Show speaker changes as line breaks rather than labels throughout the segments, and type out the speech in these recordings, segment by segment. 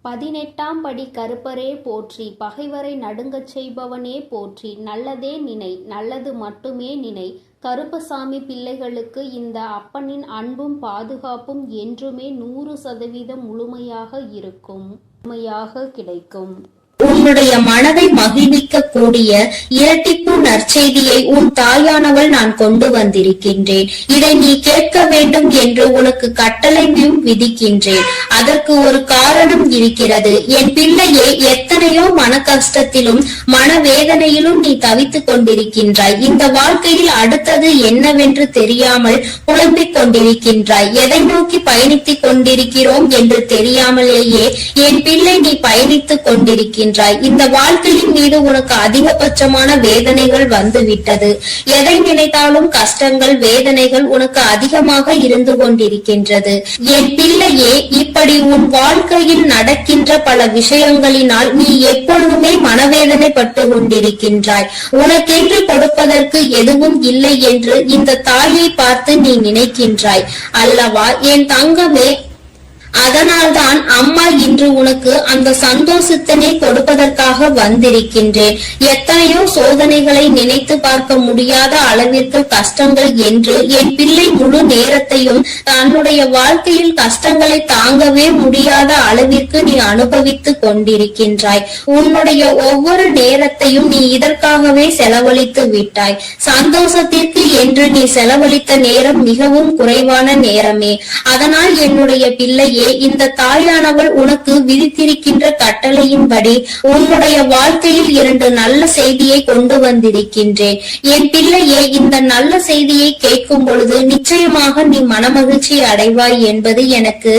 18ஆம் படி கருப்பரே போற்றி, பகைவரை நடுங்கச் செய்பவனே போற்றி, நல்லதே நினை, நல்லது மட்டுமே நினை. கருப்பசாமி பிள்ளைகளுக்கு இந்த அப்பனின் அன்பும் பாதுகாப்பும் என்றுமே 100% முழுமையாக கிடைக்கும்.
உன்னுடைய மனதை மகிழ்விக்க கூடிய இரட்டிப்பு நற்செய்தியை உன் தாயானவள் நான் கொண்டு வந்திருக்கின்றேன். இதை நீ கேட்க வேண்டும் என்று உனக்கு கட்டளையும் விதிக்கின்றேன். அதற்கு ஒரு காரணம் இருக்கிறது. என் பிள்ளையே, எத்தனையோ மன கஷ்டத்திலும் மனவேதனையிலும் நீ தவித்துக் கொண்டிருக்கின்றாய். இந்த வாழ்க்கையில் அடுத்தது என்னவென்று தெரியாமல் புலம்பிக் கொண்டிருக்கின்றாய். எதை நோக்கி பயணித்துக் கொண்டிருக்கிறோம் என்று தெரியாமலேயே என் பிள்ளை நீ பயணித்துக் கொண்டிருக்கின்றாய். இந்த வாழ்க்கையின் மீது உனக்கு அதிகபட்சமான வேதனைகள் வந்துவிட்டது. எதை நினைத்தாலும் கஷ்டங்கள், வேதனைகள் உனக்கு அதிகமாக இருந்து கொண்டிருக்கின்றது. என் பிள்ளையே, இப்படி உன் வாழ்க்கையில் நடக்கின்ற பல விஷயங்களினால் நீ எப்பொழுதுமே மனவேதனைப்பட்டு கொண்டிருக்கின்றாய். உனக்கென்று கொடுப்பதற்கு எதுவும் இல்லை என்று இந்த தாயை பார்த்து நீ நினைக்கின்றாய் அல்லவா என் தங்கமே? அதனால்தான் அம்மா இன்று உனக்கு அந்த சந்தோஷத்தினை கொடுப்பதற்காக வந்திருக்கின்றேன். எத்தனையோ சோதனைகளை நினைத்து பார்க்க முடியாத அளவிற்கு கஷ்டங்கள் என்று என் பிள்ளை முழு நேரத்தையும் தன்னுடைய வாழ்க்கையில் கஷ்டங்களை தாங்கவே முடியாத அளவிற்கு நீ அனுபவித்துக் கொண்டிருக்கின்றாய். உன்னுடைய ஒவ்வொரு நேரத்தையும் நீ இதற்காகவே செலவழித்து விட்டாய். சந்தோஷத்திற்கு என்று நீ செலவழித்த நேரம் மிகவும் குறைவான நேரமே. அதனால் என்னுடைய பிள்ளையே, இந்த தாயானவள் உனக்கு விதித்திருக்கின்ற கட்டளையின்படி உன்னுடைய வாழ்க்கையில் 2 நல்ல செய்தியை கொண்டு வந்திருக்கின்றேன். என் பிள்ளையே, இந்த நல்ல செய்தியை கேட்கும் பொழுது நிச்சயமாக நீ மனமகிழ்ச்சி அடைவாய் என்பது எனக்கு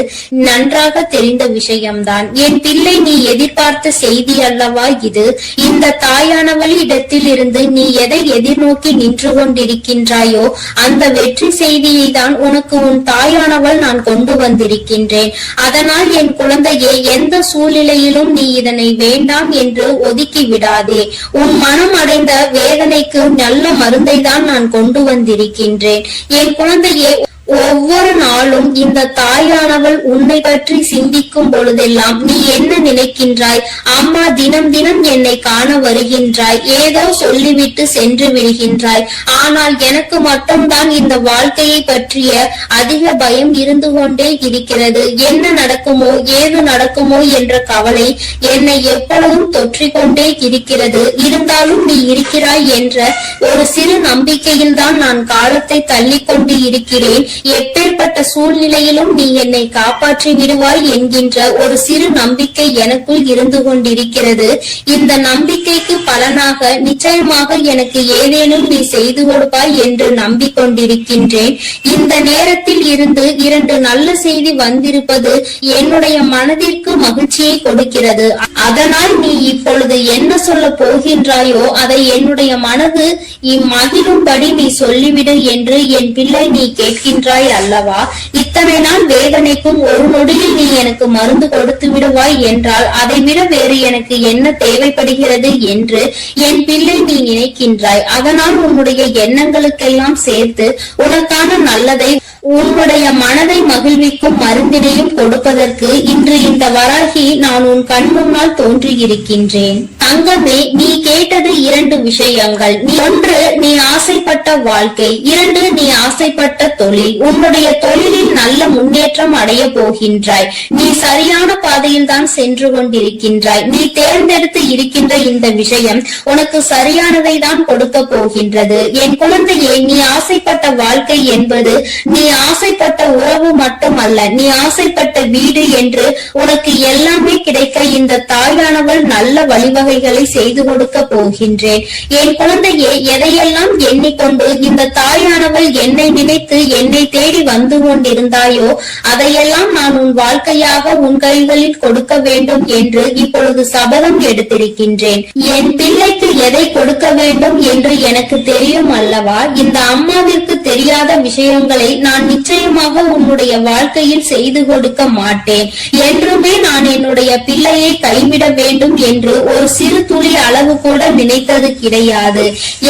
நன்றாக தெரிந்த விஷயம்தான். என் பிள்ளை, நீ எதிர்பார்த்த செய்தி அல்லவா இது? இந்த தாயானவள் இடத்தில் இருந்து நீ எதை எதிர்நோக்கி நின்று கொண்டிருக்கின்றாயோ அந்த வெற்றி செய்தியை தான் உனக்கு உன் தாயானவள் நான் கொண்டு வந்திருக்கின்றேன். அதனால் என் குழந்தையே, எந்த சூழ்நிலையிலும் நீ இதனை வேண்டாம் என்று ஒதுக்கி விடாதே. உன் மனம் அடைந்த வேதனைக்கு நல்ல மருந்தை தான் நான் கொண்டு வந்திருக்கின்றேன். என் குழந்தையே, ஒவ்வொரு நாளும் இந்த தாயானவள் உன்னை பற்றி சிந்திக்கும் பொழுதெல்லாம் நீ என்ன நினைக்கின்றாய்? அம்மா தினம் தினம் என்னை காண வருகின்றாய், ஏதோ சொல்லிவிட்டு சென்று விடுகின்றாய். ஆனால் எனக்கு மட்டும்தான் இந்த வாழ்க்கையை பற்றிய அதிக பயம் இருந்து கொண்டே இருக்கிறது. என்ன நடக்குமோ ஏது நடக்குமோ என்ற கவலை என்னை எப்பொழுதும் தொற்றிக்கொண்டே இருக்கிறது. இருந்தாலும் நீ இருக்கிறாய் என்ற ஒரு சிறு நம்பிக்கையில் தான் நான் காலத்தை தள்ளிக்கொண்டு இருக்கிறேன். எப்பேற்பட்ட சூழ்நிலையிலும் நீ என்னை காப்பாற்றி விடுவாய் என்கின்ற ஒரு சிறு நம்பிக்கை எனக்குள் இருந்து கொண்டிருக்கிறது. இந்த நம்பிக்கைக்கு பலனாக நிச்சயமாக எனக்கு ஏதேனும் நீ செய்து கொடுப்பாய் என்று நம்பிக்கொண்டிருக்கின்றேன். இந்த நேரத்தில் இருந்து 2 நல்ல செய்தி வந்திருப்பது என்னுடைய மனதிற்கு மகிழ்ச்சியை கொடுக்கிறது. அதனால் நீ இப்பொழுது என்ன சொல்ல போகின்றாயோ அதை என்னுடைய மனது இம்மகிழும்படி நீ சொல்லிவிடு என்று என் பிள்ளை நீ கேட்கின்றாய் அல்லவா? இத்தனை நாள் வேதனைக்கும் ஒரு நொடியில் நீ எனக்கு மருந்து கொடுத்து விடுவாய் என்றால் அதை விட வேறு எனக்கு என்ன தேவைப்படுகிறது என்று என் பிள்ளை நீ நினைக்கின்றாய். அதனால் உன்னுடைய எண்ணங்களுக்கெல்லாம் சேர்த்து உனக்கான நல்லதை, உன்னுடைய மனதை மகிழ்விக்கும் மருந்தினையும் கொடுப்பதற்கு இன்று இந்த வராகி நான் உன் கண் முன்னால் தோன்றியிருக்கின்றேன். தங்கமே, நீ கேட்டது 2 விஷயங்கள். 1, நீ ஆசைப்பட்ட வாழ்க்கை. 2, நீ ஆசைப்பட்ட தொழில். உன்னுடைய தொழிலில் நல்ல முன்னேற்றம் அடைய போகின்றாய். நீ சரியான பாதையில் தான் சென்று கொண்டிருக்கின்றாய். நீ தேர்ந்தெடுத்து இருக்கின்ற இந்த விஷயம் உனக்கு சரியானதை தான் கொடுக்க போகின்றது. என் குழந்தையே, நீ ஆசைப்பட்ட வாழ்க்கை என்பது நீ ஆசைப்பட்ட உறவு மட்டுமல்ல, நீ ஆசைப்பட்ட வீடு என்று உனக்கு எல்லாமே கிடைக்க இந்த தாயானவள் நல்ல வழிவகைகளை செய்து கொடுக்க போகின்றேன். என் குழந்தையே, எதையெல்லாம் எண்ணிக்கொண்டு இந்த தாயானவள் என்னை நினைத்து என்னை தேடி வந்து கொண்டிருந்தாயோ அதையெல்லாம் நான் உன் வாழ்க்கையாக உன் கைகளில் கொடுக்க வேண்டும் என்று இப்பொழுது சபதம் எடுத்திருக்கின்றேன். என் பிள்ளைக்கு எதை கொடுக்க வேண்டும் என்று எனக்கு தெரியும் அல்லவா? இந்த அம்மாவிற்கு தெரியாத விஷயங்களை நான் நிச்சயமாக உன்னுடைய வாழ்க்கையில் செய்து கொடுக்க மாட்டேன். என்றுமே நான் என்னுடைய என்னுடைய பிள்ளையை கைவிட வேண்டும் என்று ஒரு சிறு துளி அளவு கூட நினைத்தது கிடையாது.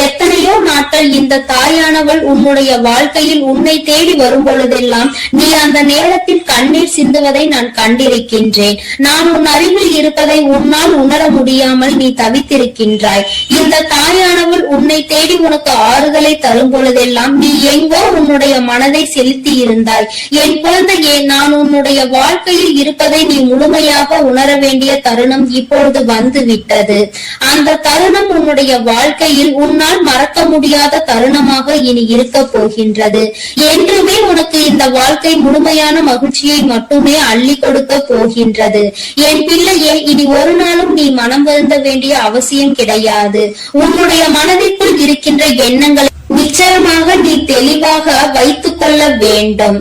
எத்தனையோ நாட்கள் இந்த தாயானவள் உன்னுடைய வாழ்க்கையில் உன்னை தேடி வரும் பொழுதெல்லாம் நீ அந்த நேரத்தில் கண்ணீர் சிந்துவதை நான் கண்டிருக்கின்றேன். நான் உன் அருகில் இருப்பதை உன்னால் உணர முடியாமல் நீ தவித்திருக்கின்றாய். இந்த தாயானவள் உன்னை தேடி உனக்கு ஆறுதலை தரும் பொழுதெல்லாம் நீ எங்கோ உன்னுடைய மனதை செலுத்தி இருந்தாய். என் குழந்தையே, நான் உன்னுடைய வாழ்க்கையில் இருப்பதை நீ முழுமையாக உணர வேண்டிய தருணம் இப்பொழுது வந்து விட்டது. அந்த தருணம் உன்னுடைய வாழ்க்கையில் உன்னால் மறக்க முடியாத தருணமாக இனி இருக்க போகின்றது. என்றுமே உனக்கு இந்த வாழ்க்கை முழுமையான மகிழ்ச்சியை மட்டுமே அள்ளி கொடுக்க போகின்றது. என் பிள்ளையே, இனி ஒரு நாளும் நீ மனம் வருந்த வேண்டிய அவசியம் கிடையாது. உன்னுடைய மனதிற்குள் இருக்கின்ற எண்ணங்களை நிச்சயமாக நீ தெளிவாக வைத்துக் கொள்ள வேண்டும்.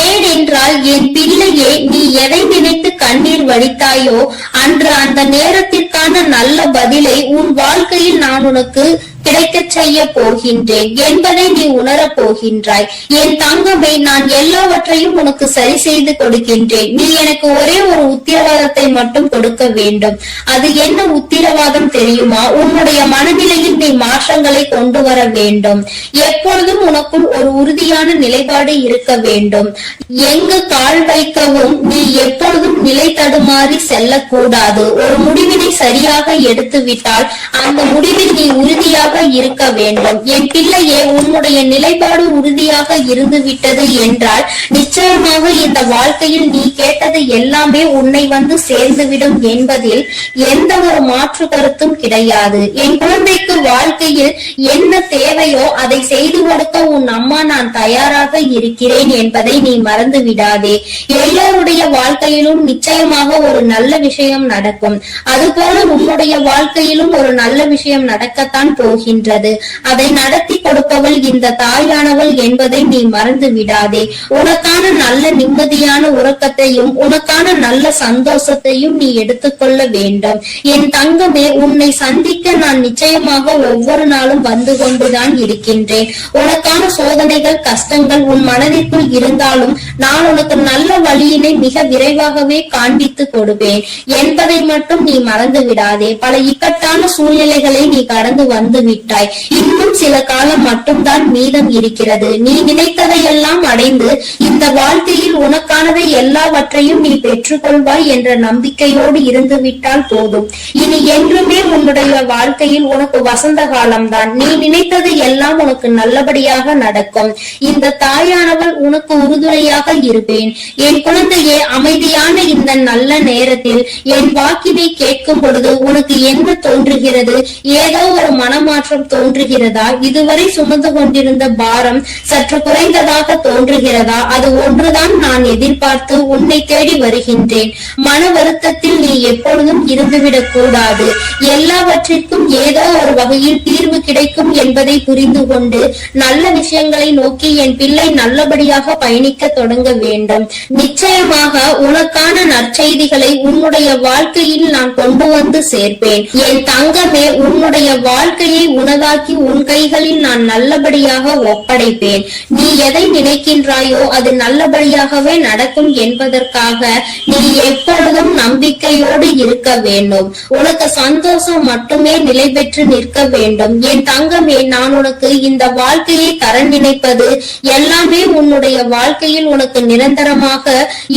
ஏனென்றால் என் பிள்ளையே, நீ எதை நினைத்து கண்ணீர் வடித்தாயோ அன்று அந்த நேரத்திற்கான நல்ல பதிலை உன் வாழ்க்கையில் நான் உனக்கு கிடைக்க செய்ய போகின்றேன் என்பதை நீ உணரப் போகின்றாய். என் தங்கமே, நான் எல்லாவற்றையும் உனக்கு சரி செய்து கொடுக்கின்றேன். நீ எனக்கு ஒரே ஒரு உத்தரவாதத்தை மட்டும் கொடுக்க வேண்டும். அது என்ன உத்தரவாதம் தெரியுமா? உன்னுடைய மனநிலையில் நீ மாற்றங்களை கொண்டு வர வேண்டும். எப்பொழுதும் உனக்குள் ஒரு உறுதியான நிலைப்பாடு இருக்க வேண்டும். எங்கு கால் வைக்கவும் நீ எப்பொழுதும் நிலை தடுமாறி செல்லக்கூடாது. ஒரு முடிவினை சரியாக எடுத்து விட்டால் அந்த முடிவில் நீ உறுதியாக இருக்க வேண்டும். என் பிள்ளையே, உன்னுடைய நிலைப்பாடு உறுதியாக இருந்து விட்டது என்றால் நிச்சயமாக இந்த வாழ்க்கையில் நீ கேட்டது எல்லாமே உன்னை வந்து சேர்ந்துவிடும் என்பதில் எந்த ஒரு மாற்று கருத்தும் கிடையாது. என் குழந்தைக்கு வாழ்க்கையில் என்ன தேவையோ அதை செய்து கொடுக்க உன் அம்மா நான் தயாராக இருக்கிறேன் என்பதை நீ மறந்து விடாதே. எல்லோருடைய வாழ்க்கையிலும் நிச்சயமாக ஒரு நல்ல விஷயம் நடக்கும். அதுபோல உன்னுடைய வாழ்க்கையிலும் ஒரு நல்ல விஷயம் நடக்கத்தான் போகின்றது. அதை நடத்தி கொடுப்பவள் இந்த தாயானவள் என்பதை நீ மறந்து விடாதே. உனக்கான நல்ல நிம்மதியான உறக்கத்தையும் உனக்கான நல்ல சந்தோஷத்தையும் நீ எடுத்துக்கொள்ள வேண்டும். என் தங்கமே, உன்னை சந்திக்க நான் நிச்சயமாக ஒவ்வொரு நாளும் வந்து கொண்டுதான் இருக்கின்றேன். உனக்கான சோதனைகள் கஷ்டங்கள் உன் மனதிற்குள் இருந்தாலும் நான் உனக்கு நல்ல வழியினை மிக விரைவாகவே காண்பித்து கொடுப்பேன் என்பதை மட்டும் நீ மறந்து விடாதே. பல இக்கட்டான சூழ்நிலைகளை நீ கடந்து வந்து விட்டாய். இன்னும் சில காலம் மட்டும்தான் மீதம் இருக்கிறது. நீ நினைத்ததையெல்லாம் அடைந்து இந்த வாழ்க்கையில் உனக்கானதை எல்லாவற்றையும் நீ பெற்றுக்கொள்வாய் என்ற நம்பிக்கையோடு இருந்து விட்டால் போதும். இனி என்றுமே உன்னுடைய வாழ்க்கையில் உனக்கு வசந்த காலம்தான். நீ நினைத்தது எல்லாம் உனக்கு நல்லபடியாக நடக்கும். இந்த தாயானவள் உனக்கு உறுதுணையாக இருப்பேன். என் குழந்தையே, அமைதியான இந்த நல்ல நேரத்தில் என் வாக்கினை கேட்கும் பொழுது உனக்கு என்ன தோன்றுகிறது? ஏதோ ஒரு மனமாற்றம் தோன்றுகிறதா? இதுவரை சுமந்து கொண்டிருந்த பாரம் சற்று குறைந்ததாக தோன்றுகிறதா? அது ஒன்றுதான் நான் எதிர்பார்த்து உன்னை தேடி வருகின்றேன். மன வருத்தத்தில் நீ எப்பொழுதும் இருந்துவிடக் கூடாது. எல்லாவற்றிற்கும் ஏதோ ஒரு வகையில் தீர்வு கிடைக்கும் என்பதை புரிந்து கொண்டு நல்ல விஷயங்களை நோக்கி என் பிள்ளை நல்லபடியாக பயணிக்க தொடங்க வேண்டும். நிச்சயமாக உனக்கான நற்செய்திகளை உன்னுடைய வாழ்க்கையில் நான் கொண்டு வந்து சேர்ப்பேன். என் தங்கமே, உன்னுடைய வாழ்க்கையை உனதாக்கி உன் கைகளில் நான் நல்லபடியாக ஒப்படைப்பேன். நீ எதை நினைக்கின்றாயோ அது நல்லபடியாகவே நடக்கும் என்பதற்காக நீ எப்பொழுதும் நம்பிக்கையோடு இருக்க வேண்டும். உனக்கு சந்தோஷம் மட்டுமே நிலை பெற்று நிற்க வேண்டும். என் தங்கமே, நான் உனக்கு இந்த வாழ்க்கையை தர நினைப்பது எல்லாமே உன்னுடைய வாழ்க்கையில் உனக்கு நிரந்தரமாக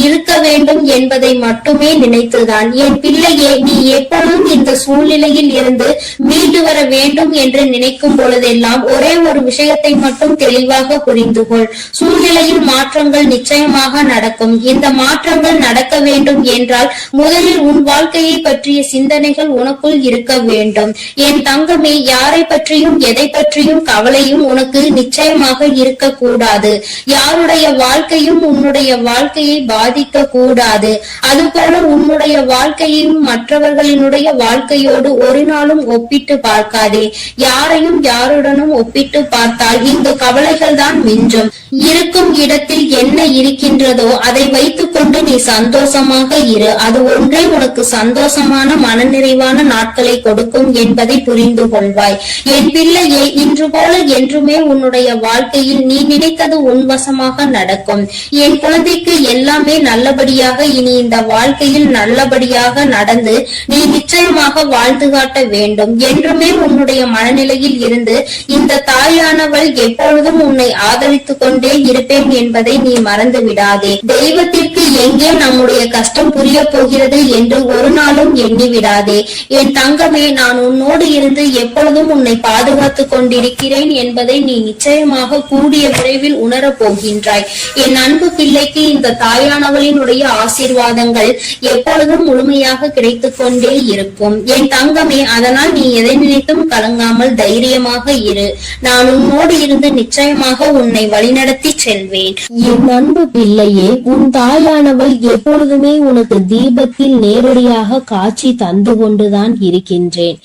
இருக்க வேண்டும் என்பதை மட்டுமே நினைத்துதான். என் பிள்ளையே, நீ எப்பொழுதும் இந்த சூழ்நிலையில் இருந்து மீண்டு வர வேண்டும் என்று நினைக்கும் பொழுதெல்லாம் ஒரே ஒரு விஷயத்தை மட்டும் தெளிவாக புரிந்து கொள். சூழ்நிலையில் மாற்றங்கள் நிச்சயமாக நடக்கும். இந்த மாற்றங்கள் நடக்க வேண்டும் என்றால் முதலில் உன் வாழ்க்கையை பற்றிய சிந்தனைகள் உனக்குள் இருக்க வேண்டும். என் தங்கமே, யாரை பற்றியும் எதை பற்றியும் கவலையும் உனக்கு நிச்சயமாக இருக்கக்கூடாது. யாருடைய வாழ்க்கையும் உன்னுடைய வாழ்க்கையை பாதிக்க கூடாது. அதுபோல உன்னுடைய வாழ்க்கையையும் மற்றவர்களினுடைய வாழ்க்கையோடு ஒரு நாளும் ஒப்பிட்டு பார்க்காதே. யாரையும் யாருடனும் ஒப்பிட்டு பார்த்தால் இங்கு கவலைகள் தான் மிஞ்சும். இருக்கும் இடத்தில் என்ன இருக்கின்றதோ அதை வைத்துக் கொண்டு நீ சந்தோஷமாக இரு. அது ஒன்றே உனக்கு சந்தோஷமான மனநிறைவான நாட்களை கொடுக்கும் என்பதை புரிந்து கொள்வாய். என் பிள்ளையே, இன்று போல என்றுமே உன்னுடைய வாழ்க்கையில் நீ நினைத்தது உன்வசமாக நடக்கும். என் குழந்தைக்கு எல்லாமே நல்லபடியாக இனி இந்த வாழ்க்கையில் நல்லபடியாக நடந்து நீ நிச்சயமாக வாழ்ந்து காட்ட வேண்டும். என்றுமே உன்னுடைய மனநிலையில் இருந்து இந்த தாயானவள் எப்பொழுதும் உன்னை ஆதரித்துக் கொண்டே இருப்பேன் என்பதை நீ மறந்து விடாதே. தெய்வத்திற்கு எங்கே நம்முடைய கஷ்டம் புரிய போகிறது என்று ஒரு நாளும் எண்ணி விடாதே. என் தங்கமே, நான் உன்னோடு இருந்து எப்பொழுதும் உன்னை பாதுகாத்துக் கொண்டிருக்கிறேன் என்பதை நீ நிச்சயமாக கூடிய விரைவில் உணரப் போகின்றாய். என் அன்பு பிள்ளைக்கு இந்த தாயானவளினுடைய ஆசீர்வாதங்கள் எப்பொழுதும் முழுமையாக கிடைத்துக் கொண்டே இருக்கும். என் தங்கமே, அதனால் நீ எதை நினைத்தும் கலங்காமல் தைரியமாக இரு. நான் உன்னோடு இருந்து நிச்சயமாக உன்னை வழிநடத்தி செல்வேன்.
என் அன்பு பிள்ளையே, உன் தாயானவள் எப்பொழுதுமே உனக்கு தீபத்தில் நேரடியாக காட்சி தந்து கொண்டுதான் இருக்கின்றேன்.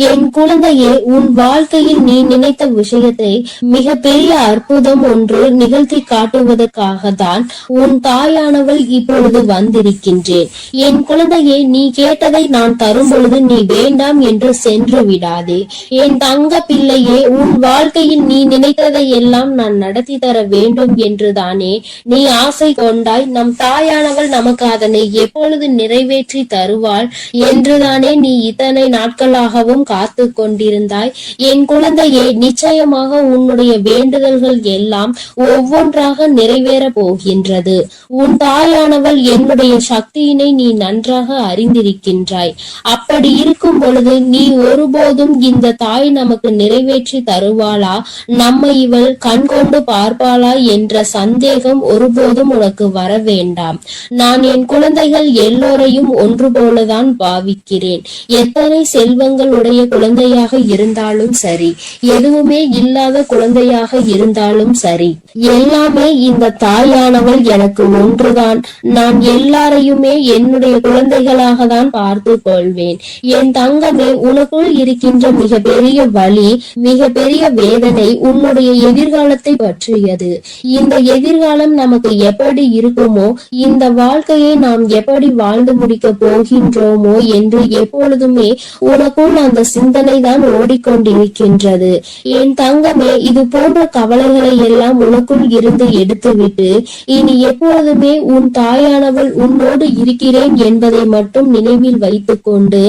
என் குழந்தையே, உன் வாழ்க்கையில் நீ நினைத்த விஷயத்தை மிக பெரிய அற்புதம் ஒன்று நிகழ்த்தி காட்டுவதற்காக தான் உன் தாயானவள் இப்பொழுது வந்திருக்கின்றேன். என் குழந்தையே, நீ கேட்டதை நான் தரும் பொழுது நீ வேண்டாம் என்று சென்று விடாதே. என் தங்க பிள்ளையே, உன் வாழ்க்கையில் நீ நினைத்ததை எல்லாம் நான் நடத்தி தர வேண்டும் என்றுதானே நீ ஆசை கொண்டாய். நம் தாயானவள் நமக்கு அதனை எப்பொழுது நிறைவேற்றி தருவாள் என்றுதானே நீ இத்தனை நாட்களாகவும் காத்து கொண்டிருந்தாய். என் குழந்தையே, நிச்சயமாக உன்னுடைய வேண்டுதல்கள் எல்லாம் ஒவ்வொன்றாக நிறைவேற போகின்றது. உன் தாயானவள் என்னுடைய சக்தியினை நீ நன்றாக அறிந்திருக்கின்றாய். அப்படி இருக்கும் பொழுது நீ ஒருபோதும் இந்த தாய் நமக்கு நிறைவேற்றி தருவாளா, நம்மை இவள் கண்கொண்டு பார்ப்பாளா என்ற சந்தேகம் ஒருபோதும் உனக்கு வர வேண்டாம். நான் என் குழந்தைகள் எல்லோரையும் ஒன்று போலதான் பாவிக்கிறேன். எத்தனை செல்வங்கள் உடைய குழந்தையாக இருந்தாலும் சரி, எதுவுமே இல்லாத குழந்தையாக இருந்தாலும் சரி, எல்லாமே இந்த தாயானவள் எனக்கு ஒன்றுதான். நான் எல்லாரையுமே என்னுடைய குழந்தைகளாக தான் பார்த்து கொள்வேன். என் தங்கமே, உனக்குள் இருக்கின்ற மிகப்பெரிய வலி, மிகப்பெரிய வேதனை உன்னுடைய எதிர்காலத்தை பற்றியது. இந்த எதிர்காலம் நமக்கு எப்படி இருக்குமோ, இந்த வாழ்க்கையை நாம் எப்படி வாழ்ந்து முடிக்க போகின்றோமோ என்று எப்பொழுதுமே உனக்குள் அந்த சிந்தனை தான் ஓடிக்கொண்டிருக்கின்றது. என் தங்கமே, இது போன்ற கவலைகளை எல்லாம் உனக்குள் இருந்து எடுத்துவிட்டு இனி எப்பொழுதுமே உன் தாயானவள் உன்னோடு இருக்கிறேன் என்பதை மட்டும் நினைவில் வைத்துக் கொண்டு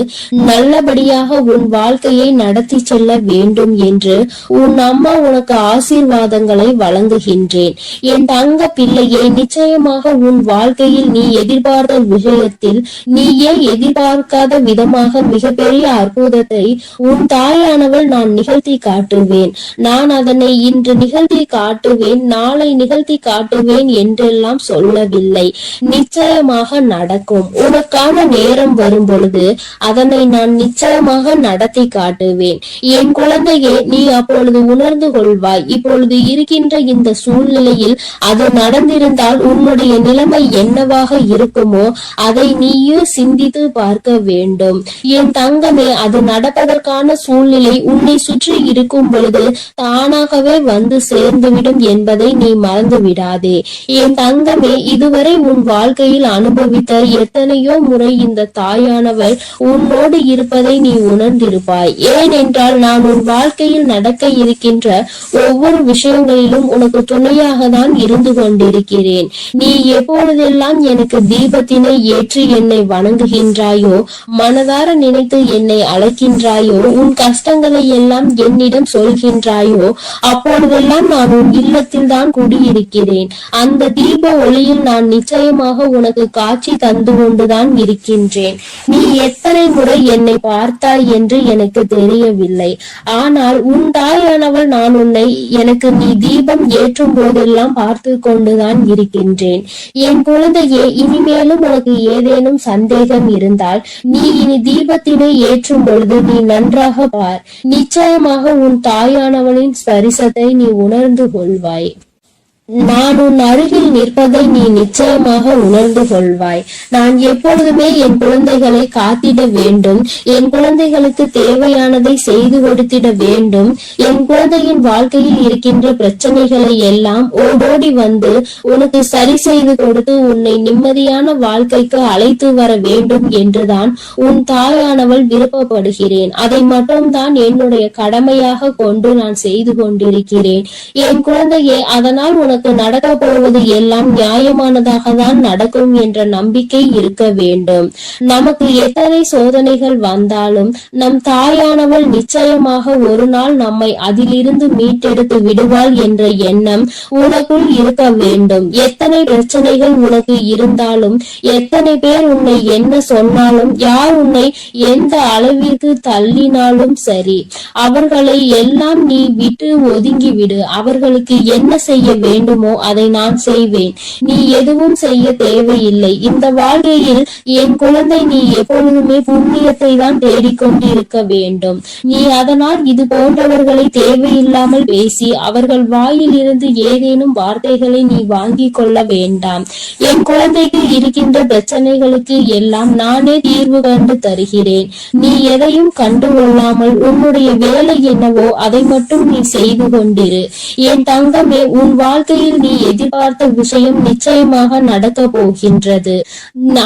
நல்லபடியாக உன் வாழ்க்கையை நடத்தி செல்ல வேண்டும் என்று உன் அம்மா உனக்கு ஆசீர்வாதங்களை வழங்குகின்றேன். என் தங்க பிள்ளையே, நிச்சயமாக உன் வாழ்க்கையில் நீ எதிர்பார்த்த விஷயத்தில் நீயே எதிர்பார்க்காத விதமாக மிகப்பெரிய அற்புதத்தை உன் தாயானவள் நான் நிகழ்த்தி காட்டுவேன். நான் அதனை இன்று நிகழ்த்தி காட்டுவேன், நாளை நிகழ்த்தி காட்டுவேன் என்றெல்லாம் சொல்லவில்லை. நிச்சயமாக நடக்கும். உனக்கான நேரம் வரும் பொழுது அதனை நான் நிச்சயமாக நடத்தி காட்டுவேன். என் குழந்தையே, நீ அப்பொழுது உணர்ந்து கொள்வாய். இப்பொழுது இருக்கின்ற இந்த சூழ்நிலையில் அது நடந்திருந்தால் உன்னுடைய நிலைமை என்னவாக இருக்குமோ அதை நீயும் சிந்தித்து பார்க்க வேண்டும். என் தங்கமே, அது நடப்பதற்கான சூழ்நிலை உன்னை சுற்றி இருக்கும் பொழுது தானாகவே வந்து சேர்ந்துவிடும் என்பதை நீ மறந்து விடாதே. என் தங்கமே, இதுவரை உன் வாழ்க்கையில் அனுபவித்த எத்தனையோ முறை இந்த தாயானவள் உன்னோடு இருப்பதை நீ உணர்ந்திருப்பாய். ஏனென்றால் நான் உன் வாழ்க்கையில் நடக்க இருக்கின்ற ஒவ்வொரு விஷயங்களிலும் உனக்கு துணையாக தான் இருந்து கொண்டிருக்கிறேன். நீ எப்பொழுதெல்லாம் எனக்கு தீபத்தினை ஏற்றி என்னை வணங்குகின்றாயோ, மனதார நினைத்து என்னை அழைக்கின்றாயோ, உன் கஷ்டங்களை எல்லாம் என்னிடம் சொல்கின்றாயோ, அப்பொழுதெல்லாம் நான் உன் இல்லத்தில் தான் குடியிருக்கிறேன். அந்த தீப ஒளியில் நான் நிச்சயமாக உனக்கு காட்சி தந்து கொண்டுதான் இருக்கின்றேன். நீ எத்தனை முறை என்னை பார்த்தாய் என்று எனக்கு தெரியவில்லை. ஆனால் உன் தாயானவள் நான் உன்னை எனக்கு நீ தீபம் ஏற்றும் போதெல்லாம் பார்த்து கொண்டுதான் இருக்கின்றேன். என் குழந்தையே, இனிமேலும் உனக்கு ஏதேனும் சந்தேகம் இருந்தால் நீ இனி தீபத்தினை ஏற்றும் பொழுது நீ நன்றாக பார். நிச்சயமாக உன் தாயானவளின் ஸ்பரிசத்தை நீ உணர்ந்து கொள்வாய். நான் உன் அருகில் நிற்பதை நீ நிச்சயமாக உணர்ந்து கொள்வாய். நான் எப்பொழுதுமே என் குழந்தைகளை காத்திட வேண்டும், என் குழந்தைகளுக்கு தேவையானதை செய்து கொடுத்திட வேண்டும். என் குழந்தையின் வாழ்க்கையில் இருக்கின்ற பிரச்சனைகளை எல்லாம் ஓடோடி வந்து உனக்கு சரி செய்து கொடுத்து உன்னை நிம்மதியான வாழ்க்கைக்கு அழைத்து வர வேண்டும் என்றுதான் உன் தாயானவள் விருப்பப்படுகிறேன். அதை மட்டும்தான் என்னுடைய கடமையாக கொண்டு நான் செய்து கொண்டிருக்கிறேன். என் குழந்தையே, அதனால் உனக்கு நடக்க போவது எல்லாம் நியாயமானதாக தான் நடக்கும் என்ற நம்பிக்கை இருக்க வேண்டும். நமக்கு எத்தனை சோதனைகள் வந்தாலும் நம் தாயானவள் நிச்சயமாக ஒரு நாள் நம்மை அதிலிருந்து மீட்டெடுத்து விடுவாள் என்ற எண்ணம் உனக்குள் இருக்க வேண்டும். எத்தனை பிரச்சனைகள் உனக்கு இருந்தாலும், எத்தனை பேர் உன்னை என்ன சொன்னாலும், யார் உன்னை எந்த அளவிற்கு தள்ளினாலும் சரி, அவர்களை எல்லாம் நீ விட்டு ஒதுங்கிவிடு. அவர்களுக்கு என்ன செய்ய வேண்டுமோ அதை நான் செய்வேன். நீ எதுவும் செய்ய தேவையில்லை. இந்த வாழ்க்கையில் என் குழந்தை, நீ எப்பொழுதுமே புண்ணியத்தை தான் தேடிக்கொண்டிருக்க வேண்டும். நீ அதனால் இது போன்றவர்களை தேவையில்லாமல் பேசி அவர்கள் வாயில் இருந்து ஏதேனும் வார்த்தைகளை நீ வாங்கிக் கொள்ள வேண்டாம். என் குழந்தைக்கு இருக்கின்ற பிரச்சனைகளுக்கு எல்லாம் நானே தீர்வு கண்டு தருகிறேன். நீ எதையும் கண்டுகொள்ளாமல் உன்னுடைய வேலை என்னவோ அதை மட்டும் நீ செய்து கொண்டிரு. என் தங்கமே, உன் வாழ்க்கையில் நீ எதிர்பார்த்த விஷயம் நிச்சயமாக நடக்க போகின்றது.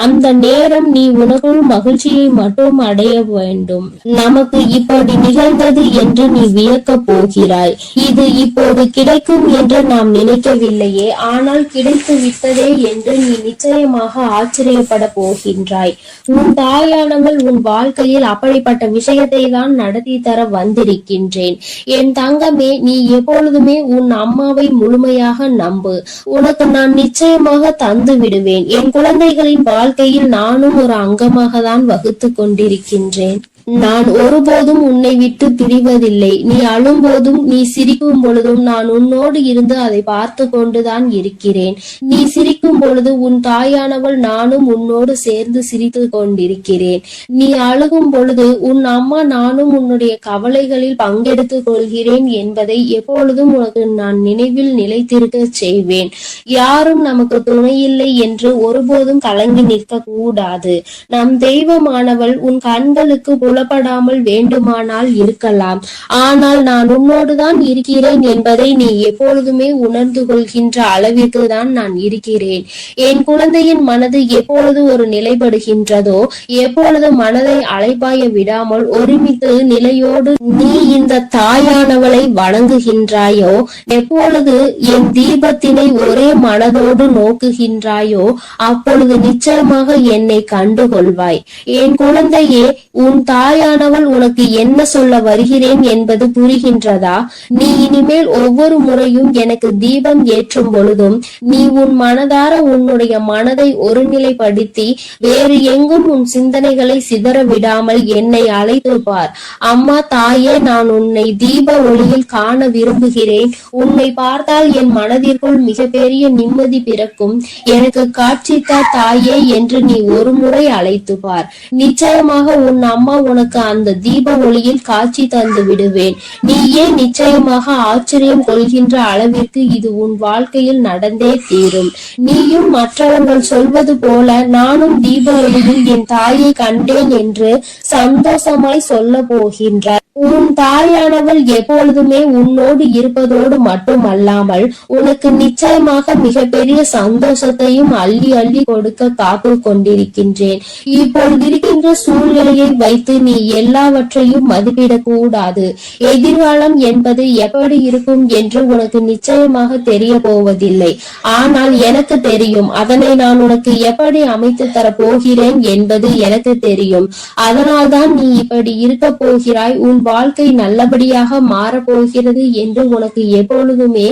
அந்த நேரம் நீ உனக்குள் மகிழ்ச்சியை மட்டும் அடைய வேண்டும். நமக்கு இப்படி நிகழ்ந்தது என்று நீ வியக்க போகிறாய். இது இப்போது கிடைக்கும் என்று நாம் நினைக்கவில்லையே, ஆனால் கிடைத்து விட்டதே என்று நீ நிச்சயமாக ஆச்சரியப்பட போகின்றாய். உன் தாயானவள் உன் வாழ்க்கையில் அப்படிப்பட்ட விஷயத்தை தான் நடத்தி தர வந்திருக்கின்றேன். என் தங்கமே, நீ எப்பொழுதுமே உன் அம்மாவை முழுமையாக நம்பு. உனக்கு நான் நிச்சயமாக தந்து விடுவேன். என் குழந்தைகளின் வாழ்க்கையில் நானும் ஒரு அங்கமாக தான் வகுத்து கொண்டிருக்கின்றேன். நான் ஒருபோதும் உன்னை விட்டு பிரிவதில்லை. நீ அழும் போதும், நீ சிரிக்கும் பொழுதும் நான் உன்னோடு இருந்து அதை பார்த்து கொண்டுதான் இருக்கிறேன். நீ சிரிக்கும் பொழுது உன் தாயானவள் நானும் உன்னோடு சேர்ந்து சிரித்து கொண்டிருக்கிறேன். நீ அழுகும் பொழுது உன் அம்மா நானும் உன்னுடைய கவலைகளில் பங்கெடுத்துக் கொள்கிறேன் என்பதை எப்பொழுதும் உனக்கு நான் நினைவில் நிலைத்திருக்க செய்வேன். யாரும் நமக்கு துணையில்லை என்று ஒருபோதும் கலங்கி நிற்க கூடாது. நம் தெய்வமானவள் உன் கண்களுக்கு புலப்படாமல் வேண்டுமானால் இருக்கலாம், ஆனால் நான் உன்னோடுதான் இருக்கிறேன் என்பதை நீ எப்பொழுதுமே உணர்ந்து கொள்கின்ற அளவிற்கு தான் நான் இருக்கிறேன். என் குழந்தையின் மனது எப்பொழுது ஒரு நிலைப்படுகின்றதோ, எப்பொழுது மனதை அலைபாய விடாமல் ஒருமித்து நிலையோடு நீ இந்த தாயானவளை வணங்குகின்றாயோ, எப்பொழுது என் தீபத்தினை ஒரே மனதோடு நோக்குகின்றாயோ, அப்பொழுது நிச்சயமாக என்னை கண்டுகொள்வாய். என் குழந்தையே, உன் தாயானவள் உனக்கு என்ன சொல்ல வருகிறேன் என்பது புரிகின்றதா? நீ இனிமேல் ஒவ்வொரு முறையும் எனக்கு தீபம் ஏற்றும் பொழுதும் நீ உன் மனதார உன்னுடைய மனதை ஒருநிலைப்படுத்தி வேறு எங்கும் உன் சிந்தனைகளை சிதற விடாமல் என்னை அழைத்து பார். அம்மா, தாயே, நான் உன்னை தீப ஒளியில் காண விரும்புகிறேன். உன்னை பார்த்தால் என் மனதிற்குள் மிகப்பெரிய நிம்மதி பிறக்கும். எனக்கு காட்சித்த தாயே என்று நீ ஒரு முறை அழைத்து பார். நிச்சயமாக உன் அம்மா உனக்கு அந்த தீப ஒளியில் காட்சி தந்து விடுவேன். நீயே நிச்சயமாக ஆச்சரியம் கொள்கின்ற அளவிற்கு இது உன் வாழ்க்கையில் நடந்தே தீரும். நீயும் மற்றவர்கள் சொல்வது போல நானும் தீப ஒளியில் என் தாயை கண்டேன் என்று சந்தோஷமாய் சொல்ல போகின்றார். உன் தாயானவள் எப்பொழுதுமே உன்னோடு இருப்பதோடு மட்டுமல்லாமல் உனக்கு நிச்சயமாக மிகப்பெரிய சந்தோஷத்தையும் அள்ளி அள்ளி கொடுக்க காத்து கொண்டிருக்கின்றேன். இப்பொழுது இருக்கின்ற சூழ்நிலையை வைத்து நீ எல்லாவற்றையும் மதிப்பிடக் கூடாது. எதிர்காலம் என்பது எப்படி இருக்கும் என்று உனக்கு நிச்சயமாக தெரிய போவதில்லை. ஆனால் எனக்கு தெரியும். அதனை நான் உனக்கு எப்படி அமைத்து தர போகிறேன் என்பது எனக்கு தெரியும். அதனால்தான் நீ இப்படி இருக்க போகிறாய். உன் வாழ்க்கை நல்லபடியாக மாறப்போகிறது என்று உனக்கு எப்பொழுதுமே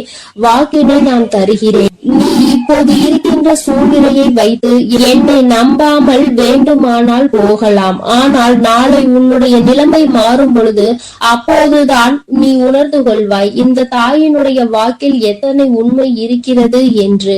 வாக்கினை நான் தருகிறேன். நீ இப்போது இருக்கின்ற சூழ்நிலையை வைத்து என்னை நம்பாமல் வேண்டுமானால் போகலாம். ஆனால் நாளை உன்னுடைய நிலைமை மாறும் பொழுது அப்போதுதான் நீ உணர்ந்து கொள்வாய் இந்த தாயினுடைய வாக்கில் எத்தனை உண்மை இருக்கிறது என்று.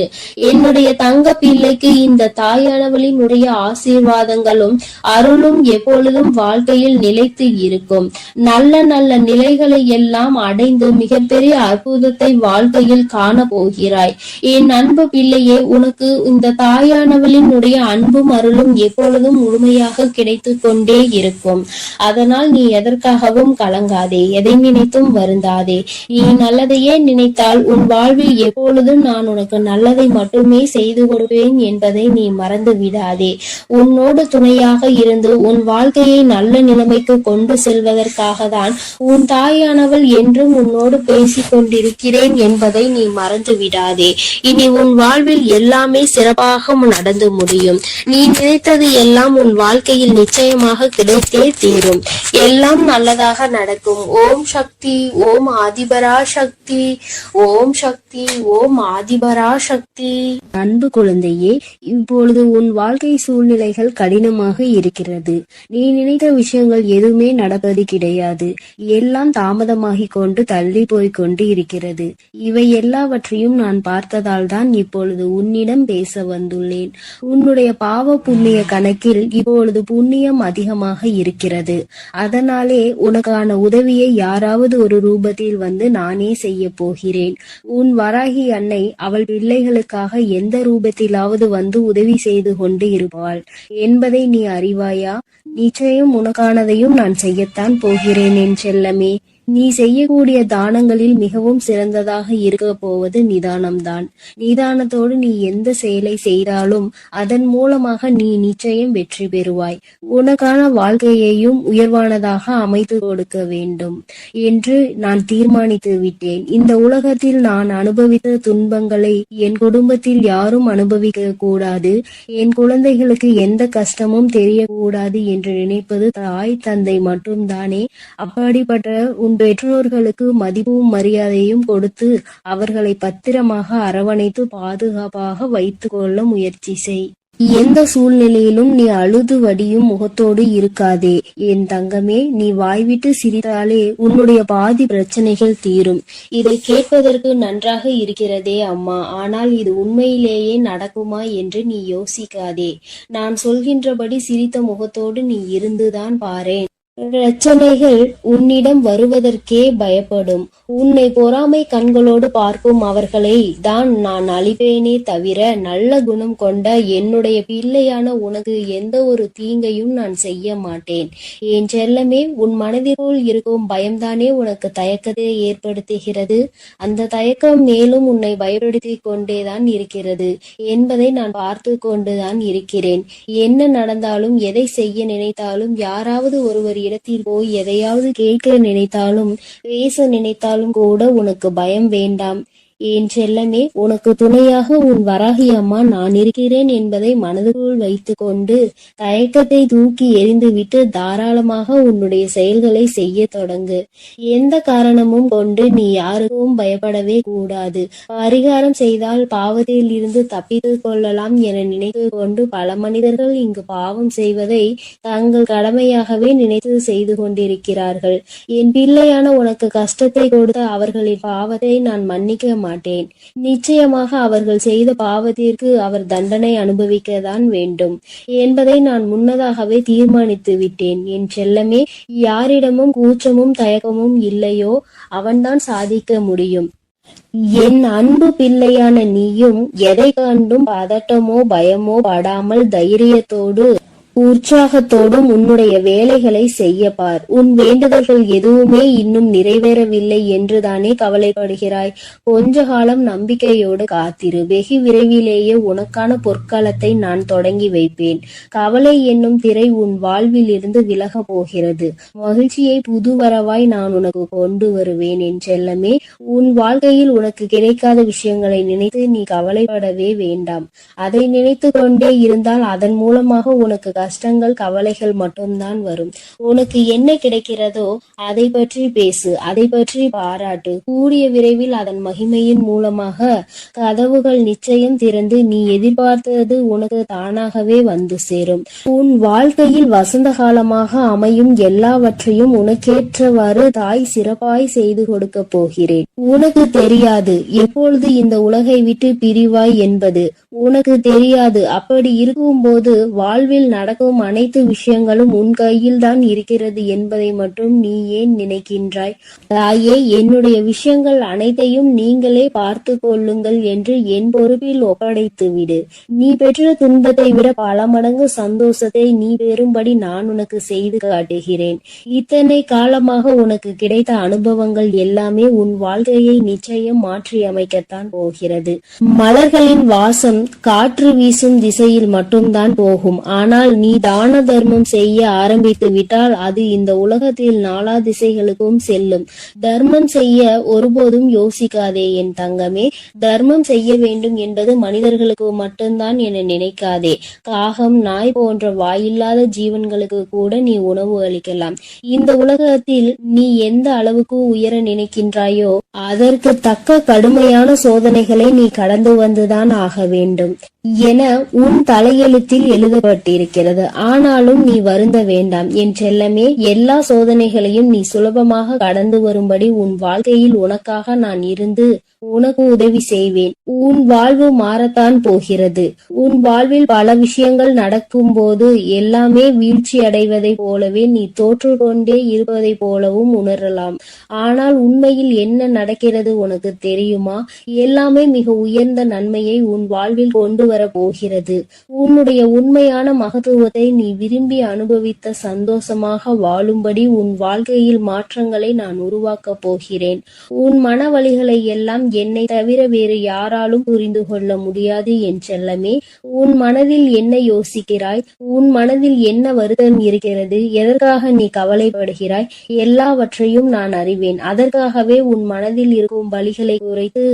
என்னுடைய தங்க பிள்ளைக்கு இந்த தாயானவளினுடைய ஆசீர்வாதங்களும் அருளும் எப்பொழுதும் வாழ்க்கையில் நிலைத்து இருக்கும். நல்ல நல்ல நிலைகளை எல்லாம் அடைந்து மிகப்பெரிய அற்புதத்தை வாழ்க்கையில் காண போகிறாய். என் அன்பு பிள்ளையே, உனக்கு இந்த தாயானவளினுடைய அன்பும் அருளும் எப்பொழுதும் முழுமையாக கிடைத்து கொண்டே இருக்கும். அதனால் நீ எதற்காகவும் கலங்காதே, எதை நினைத்தும் வருந்தாதே. நீ நல்லதையே நினைத்தால் உன் வாழ்வில் எப்பொழுதும் நான் உனக்கு நல்லதை மட்டுமே செய்து கொடுப்பேன் என்பதை நீ மறந்து விடாதே. உன்னோடு துணையாக இருந்து உன் வாழ்க்கையை நல்ல நிலைமைக்கு கொண்டு செல்வதற்காக தான் உன் தாயானவள் என்றும் உன்னோடு பேசிக் கொண்டிருக்கிறேன் என்பதை நீ மறந்து விடாதே. இனி உன் வாழ்வில் எல்லாமே சிறப்பாக நடந்து முடியும். நீ நினைத்தது எல்லாம் உன் வாழ்க்கையில் நிச்சயமாக கிடைத்தே தீரும். எல்லாம் நல்லதாக நடக்கும். ஓம் சக்தி, ஓம் ஆதிபரா சக்தி, ஓம் சக்தி, ஓம் ஆதிபரா சக்தி.
அன்பு குழந்தையே, இப்பொழுது உன் வாழ்க்கை சூழ்நிலைகள் கடினமாக இருக்கிறது. நீ நினைத்த விஷயங்கள் எதுவுமே நடப்பது கிடையாது. எல்லாம் தாமதமாகிக் கொண்டு தள்ளி போய்கொண்டு இருக்கிறது. இவை எல்லாவற்றையும் நான் பார்த்ததால் தான் இப்பொழுது உன்னிடம் பேச வந்துள்ளேன். உன்னுடைய பாவ புண்ணிய கணக்கில் இப்பொழுது புண்ணியம் அதிகமாக இருக்கிறது. அதனாலே உனக்கான உதவியை யாராவது ஒரு ரூபத்தில் வந்து நானே செய்ய போகிறேன். உன் வராகி அன்னை அவள் பிள்ளைகளுக்காக எந்த ரூபத்திலாவது வந்து உதவி செய்து கொண்டு இருப்பாள் என்பதை நீ அறிவாயா? நிச்சயம் உனக்கானதையும் நான் செய்யத்தான் போகிறேன் என் செல்லமே. நீ செய்யக்கூடிய தானங்களில் மிகவும் சிறந்ததாக இருக்க போவது நிதானம்தான். நிதானத்தோடு நீ எந்த செயலை செய்தாலும் அதன் மூலமாக நீ நிச்சயம் வெற்றி பெறுவாய். உனக்கான வாழ்க்கையையும் உயர்வானதாக அமைத்து கொடுக்க வேண்டும் என்று நான் தீர்மானித்து விட்டேன். இந்த உலகத்தில் நான் அனுபவித்த துன்பங்களை என் குடும்பத்தில் யாரும் அனுபவிக்க கூடாது. என் குழந்தைகளுக்கு எந்த கஷ்டமும் தெரியக்கூடாது என்று நினைப்பது தாய் தந்தை மட்டும்தானே. அப்படிப்பட்ட உன் பெற்றோர்களுக்கு மதிப்பும் மரியாதையும் கொடுத்து அவர்களை பத்திரமாக அரவணைத்து பாதுகாப்பாக வைத்துக் கொள்ள முயற்சி செய். எந்த சூழ்நிலையிலும் நீ அழுது வடியும் முகத்தோடு இருக்காதே என் தங்கமே. நீ வாய்விட்டு சிரித்தாலே உன்னுடைய பாதி பிரச்சனைகள் தீரும். இதை கேட்பதற்கு நன்றாக இருக்கிறதே அம்மா, ஆனால் இது உண்மையிலேயே நடக்குமா என்று நீ யோசிக்காதே. நான் சொல்கின்றபடி சிரித்த முகத்தோடு நீ இருந்துதான் பாரேன். பிரச்சனைகள் உன்னிடம் வருவதற்கே பயப்படும். உன்னை பொறாமை கண்களோடு பார்க்கும் அவர்களை தான் நான் அழிப்பேனே தவிர நல்ல குணம் கொண்ட என்னுடைய பிள்ளையான உனக்கு எந்த ஒரு தீங்கையும் நான் செய்ய மாட்டேன். என் செல்லமே, உன் மனதிற்குள் இருக்கும் பயம்தானே உனக்கு தயக்கத்தை ஏற்படுத்துகிறது. அந்த தயக்கம் மேலும் உன்னை பயப்படுத்தி கொண்டேதான் இருக்கிறது என்பதை நான் பார்த்து கொண்டுதான் இருக்கிறேன். என்ன நடந்தாலும், எதை செய்ய நினைத்தாலும், யாராவது ஒருவர் இடத்தில் போய் எதையாவது கேட்க நினைத்தாலும், பேச நினைத்தாலும் கூட உனக்கு பயம் வேண்டாம் என் செல்லமே. உனக்கு துணையாக உன் வராகி அம்மா நான் இருக்கிறேன் என்பதை மனதுக்குள் வைத்து கொண்டு தயக்கத்தை தூக்கி எறிந்துவிட்டு தாராளமாக உன்னுடைய செயல்களை செய்ய தொடங்கு. எந்த காரணமும் கொண்டு நீ யாருக்கும் பயப்படவே கூடாது. பரிகாரம் செய்தால் பாவத்தில் இருந்து தப்பித்து கொள்ளலாம் என நினைத்து கொண்டு பல மனிதர்கள் இங்கு பாவம் செய்வதை தங்கள் கடமையாகவே நினைத்து செய்து கொண்டிருக்கிறார்கள். என் பிள்ளையான உனக்கு கஷ்டத்தை கொடுத்த அவர்களின் பாவத்தை நான் மன்னிக்க மாட்டேன். நிச்சயமாக அவர்கள் செய்த பாவத்திற்கு அவர் தண்டனை அனுபவிக்கத்தான் வேண்டும் என்பதை நான் முன்னதாகவே தீர்மானித்து விட்டேன் என் செல்லமே. யாரிடமும் கூச்சமும் தயக்கமும் இல்லையோ அவன்தான் சாதிக்க முடியும். என் அன்பு பிள்ளையான நீயும் எதை கண்டும் பதட்டமோ பயமோ படாமல் தைரியத்தோடு உற்சாகத்தோடும் உன்னுடைய வேலைகளை செய்ய பார். உன் வேண்டுதல்கள் எதுவுமே இன்னும் நிறைவேறவில்லை என்றுதானே கவலைப்படுகிறாய். கொஞ்ச காலம் நம்பிக்கையோடு காத்திரு. வெகு விரைவிலேயே உனக்கான பொற்காலத்தை நான் தொடங்கி வைப்பேன். கவலை என்னும் திரை உன் வாழ்வில் இருந்து விலக போகிறது. மகிழ்ச்சியை புதுவரவாய் நான் உனக்கு கொண்டு வருவேன் என் செல்லமே. உன் வாழ்க்கையில் உனக்கு கிடைக்காத விஷயங்களை நினைத்து நீ கவலைப்படவே வேண்டாம். அதை நினைத்து கொண்டே இருந்தால் அதன் மூலமாக உனக்கு
கஷ்டங்கள் கவலைகள் மட்டும்தான் வரும். உனக்கு என்ன கிடைக்கிறதோ அதை பற்றி பேசு, அதை பற்றி பாராட்டு. கூடிய விரைவில் அதன் மகிமையின் மூலமாக கதவுகள் நிச்சயம் திறந்து நீ எதிர்பார்த்தது உனக்கு தானாகவே வந்து சேரும். உன் வாழ்க்கையில் வசந்த காலமாக அமையும் எல்லாவற்றையும் உனக்கேற்றவாறு தாய் சிறப்பாய் செய்து கொடுக்க போகிறேன். உனக்கு தெரியாது எப்பொழுது இந்த உலகை விட்டு பிரிவாய் என்பது. உனக்கு தெரியாது. அப்படி இருக்கும்போது வாழ்வில் நடக்கும் அனைத்து விஷயங்களும் உன் கையில் தான் இருக்கிறது என்பதை மட்டும் நீ ஏன் நினைக்கின்றாய்? தாயே, என்னுடைய விஷயங்கள் அனைத்தையும் நீங்களே பார்த்து கொள்ளுங்கள் என்று என் பொறுப்பில் ஒப்படைத்து விடு. நீ பெற்ற துன்பத்தை விட பல மடங்கு சந்தோஷத்தை நீ பெறும்படி நான் உனக்கு செய்து காட்டுகிறேன். இத்தனை காலமாக உனக்கு கிடைத்த அனுபவங்கள் எல்லாமே உன் வாழ்க்கையை நிச்சயம் மாற்றி அமைக்கத்தான் போகிறது. மலர்களின் வாசம் காற்று வீசும் திசையில் மட்டும்தான் போகும். ஆனால் நீ தான தர்மம் செய்ய ஆரம்பித்து விட்டால் அது இந்த உலகத்தில் நாலா திசைகளுக்கும் செல்லும். தர்மம் செய்ய ஒருபோதும் யோசிக்காதே என் தங்கமே. தர்மம் செய்ய வேண்டும் என்பது மனிதர்களுக்கு மட்டும்தான் என நினைக்காதே. காகம், நாய் போன்ற வாயில்லாத ஜீவன்களுக்கு கூட நீ உணவு அளிக்கலாம். இந்த உலகத்தில் நீ எந்த அளவுக்கு உயர நினைக்கின்றாயோ அதற்கு தக்க கடுமையான சோதனைகளை நீ கடந்து வந்துதான் ஆக வேண்டும் என உன் தலையெழுத்தில் எழுதப்பட்டிருக்கிறது. ஆனாலும் நீ வருந்த வேண்டாம் என் செல்லமே. எல்லா சோதனைகளையும் நீ சுலபமாக கடந்து வரும்படி உன் வாழ்க்கையில் உனக்காக நான் இருந்து உனக்கு உதவி செய்வேன். உன் வாழ்வு மாறத்தான் போகிறது. உன் வாழ்வில் பல விஷயங்கள் நடக்கும் போது எல்லாமே வீழ்ச்சி அடைவதை போலவே நீ தோற்று கொண்டே இருப்பதை போலவும் உணரலாம். ஆனால் உண்மையில் என்ன நடக்கிறது உனக்கு தெரியுமா? எல்லாமே மிக உயர்ந்த நன்மையை உன் வாழ்வில் கொண்டு வர போகிறது. உன்னுடைய உண்மையான மகத்துவத்தை நீ விரும்பி அனுபவித்த சந்தோஷமாக வாழும்படி உன் வாழ்க்கையில் மாற்றங்களை நான் உருவாக்க போகிறேன். உன் மன வலிகளை எல்லாம் என்னை தவிர வேறு யாராலும் புரிந்து கொள்ள முடியாது என் செல்லமே. உன் மனதில் என்ன யோசிக்கிறாய்? உன் மனதில் என்ன வருத்தம் இருக்கிறது? எதற்காக நீ கவலைப்படுகிறாய்? எல்லாவற்றையும் நான் அறிவேன். அதற்காகவே உன் மனதில் இருக்கும் வலிகளை குறைத்து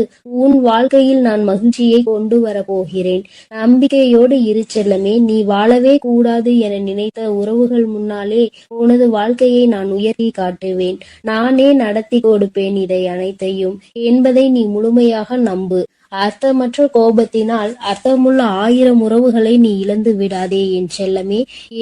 உன் வாழ்க்கையில் நான் மகிழ்ச்சியை கொண்டு வர போகிறேன். நம்பிக்கையோடு இரு செல்லமே. நீ வாழவே கூடாது என நினைத்த உறவுகள் முன்னாலே உனது வாழ்க்கையை நான் உயர்த்தி காட்டுவேன். நானே நடத்தி கொடுப்பேன் இதை அனைத்தையும் என்பதை நீ முழுமையாக நம்பு. அர்த்தமற்ற கோபத்தினால் அர்த்தமுள்ள 1000 உறவுகளை நீ இழந்து விடாதே என் செல்லமே.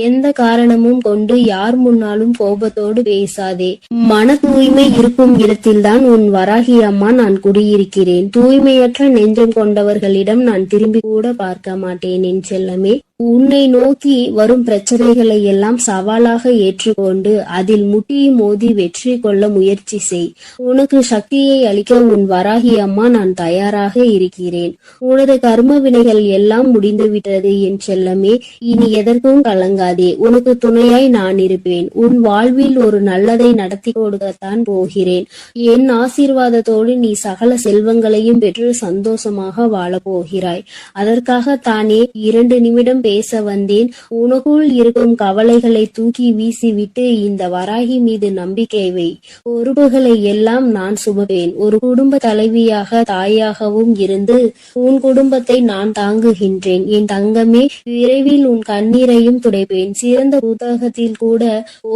எந்த காரணமும் கொண்டு யார் முன்னாலும் கோபத்தோடு பேசாதே. மன தூய்மை இருக்கும் இடத்தில்தான் உன் வராகி அம்மா நான் குடியிருக்கிறேன். தூய்மையற்ற நெஞ்சம் கொண்டவர்களிடம் நான் திரும்பி கூட பார்க்க மாட்டேன் என் செல்லமே. உன்னை நோக்கி வரும் பிரச்சனைகளை எல்லாம் சவாலாக ஏற்றுக்கொண்டு அதில் முட்டி மோதி வெற்றி கொள்ள முயற்சி செய். உனக்கு சக்தியை அளிக்க உன் வராகி அம்மா நான் தயாராக இருக்கிறேன். உனது கர்ம வினைகள் எல்லாம் முடிந்துவிட்டது என் செல்லமே. இனி எதற்கும் கலங்காதே. உனக்கு துணையாய் நான் இருப்பேன். உன் வாழ்வில் ஒரு நல்லதை நடத்தி கொடுக்கத்தான் போகிறேன். என் ஆசீர்வாதத்தோடு நீ சகல செல்வங்களையும் பெற்று சந்தோஷமாக வாழப் போகிறாய். அதற்காக தானே 2 நிமிடம் பேச வந்தேன். உனக்குள் இருக்கும் கவலைகளை தூக்கி வீசிவிட்டு இந்த வராகி மீது நம்பிக்கை வை. பொறுப்புகளை எல்லாம் நான் சுமப்பேன். ஒரு குடும்ப தலைவியாக தாயாகவும் இருந்து உன் குடும்பத்தை நான் தாங்குகின்றேன் என் தங்கமே. விரைவில் உன் கண்ணீரையும் துடைப்பேன். சிறந்த புத்தகத்தில் கூட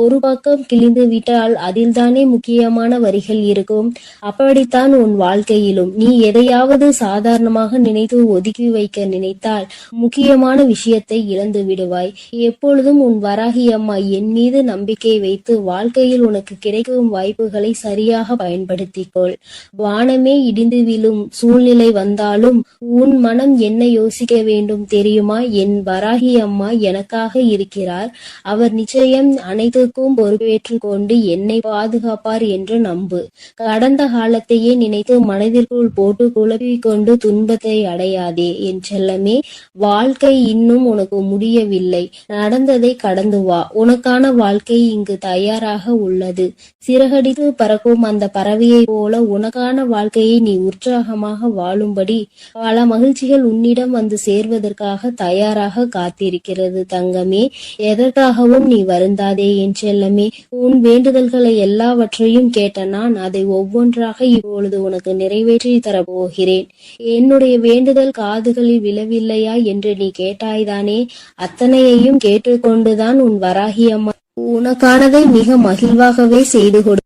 ஒரு பக்கம் கிழிந்து விட்டால் அதில் தானே முக்கியமான வரிகள் இருக்கும். அப்படித்தான் உன் வாழ்க்கையிலும் நீ எதையாவது சாதாரணமாக நினைத்து ஒதுக்கி வைக்க நினைத்தால் முக்கியமான விஷயத்தை இழந்து விடுவாய். எப்பொழுதும் உன் வராகி அம்மா என் மீது நம்பிக்கை வைத்து வாழ்க்கையில் உனக்கு கிடைக்கும் வாய்ப்புகளை சரியாக பயன்படுத்திக்கொள். வானமே இடிந்து விழும் சூழ்நிலை வந்தாலும் உன் மனம் என்ன யோசிக்க வேண்டும் தெரியுமா? என் வராகி அம்மா எனக்காக இருக்கிறார். அவர் நிச்சயம் அனைத்துக்கும் பொறுப்பேற்று கொண்டு என்னை பாதுகாப்பார் என்று நம்பு. கடந்த காலத்தையே நினைத்து மனதிற்குள் போட்டு குழப்பிக் கொண்டு துன்பத்தை அடையாதே என் செல்லமே. வாழ்க்கை இன்னும் உனக்கு முடியவில்லை. நடந்ததை கடந்து வா. உனக்கான வாழ்க்கை இங்கு தயாராக உள்ளது. சிறகடித்து பறக்கும் அந்த பறவையை போல உனக்கான வாழ்க்கையை நீ உற்சாகமாக வாழும்படி பல மகிழ்ச்சிகள் உன்னிடம் வந்து சேர்வதற்காக தயாராக காத்திருக்கிறது தங்கமே. எதற்காகவும் நீ வருந்தாதே என் செல்லமே. உன் வேண்டுதல்களை எல்லாவற்றையும் கேட்ட நான் அதை ஒவ்வொன்றாக இப்பொழுது உனக்கு நிறைவேற்றி தரப்போகிறேன். என்னுடைய வேண்டுதல் காதுகளில் விழவில்லையா என்று நீ கேட்டாய்தான் தானே? அத்தனையையும் கேட்டுக்கொண்டுதான் உன் வராகி அம்மா உனக்கானதை மிக மகிழ்வாகவே செய்து கொடு.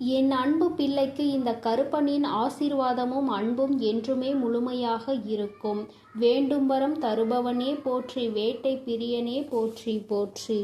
என் அன்பு பிள்ளைக்கு இந்த கருப்பனின் ஆசீர்வாதமும் அன்பும் என்றுமே முழுமையாக இருக்கும். வேண்டும் வரம் தருபவனே போற்றி, வேட்டை பிரியனே போற்றி போற்றி.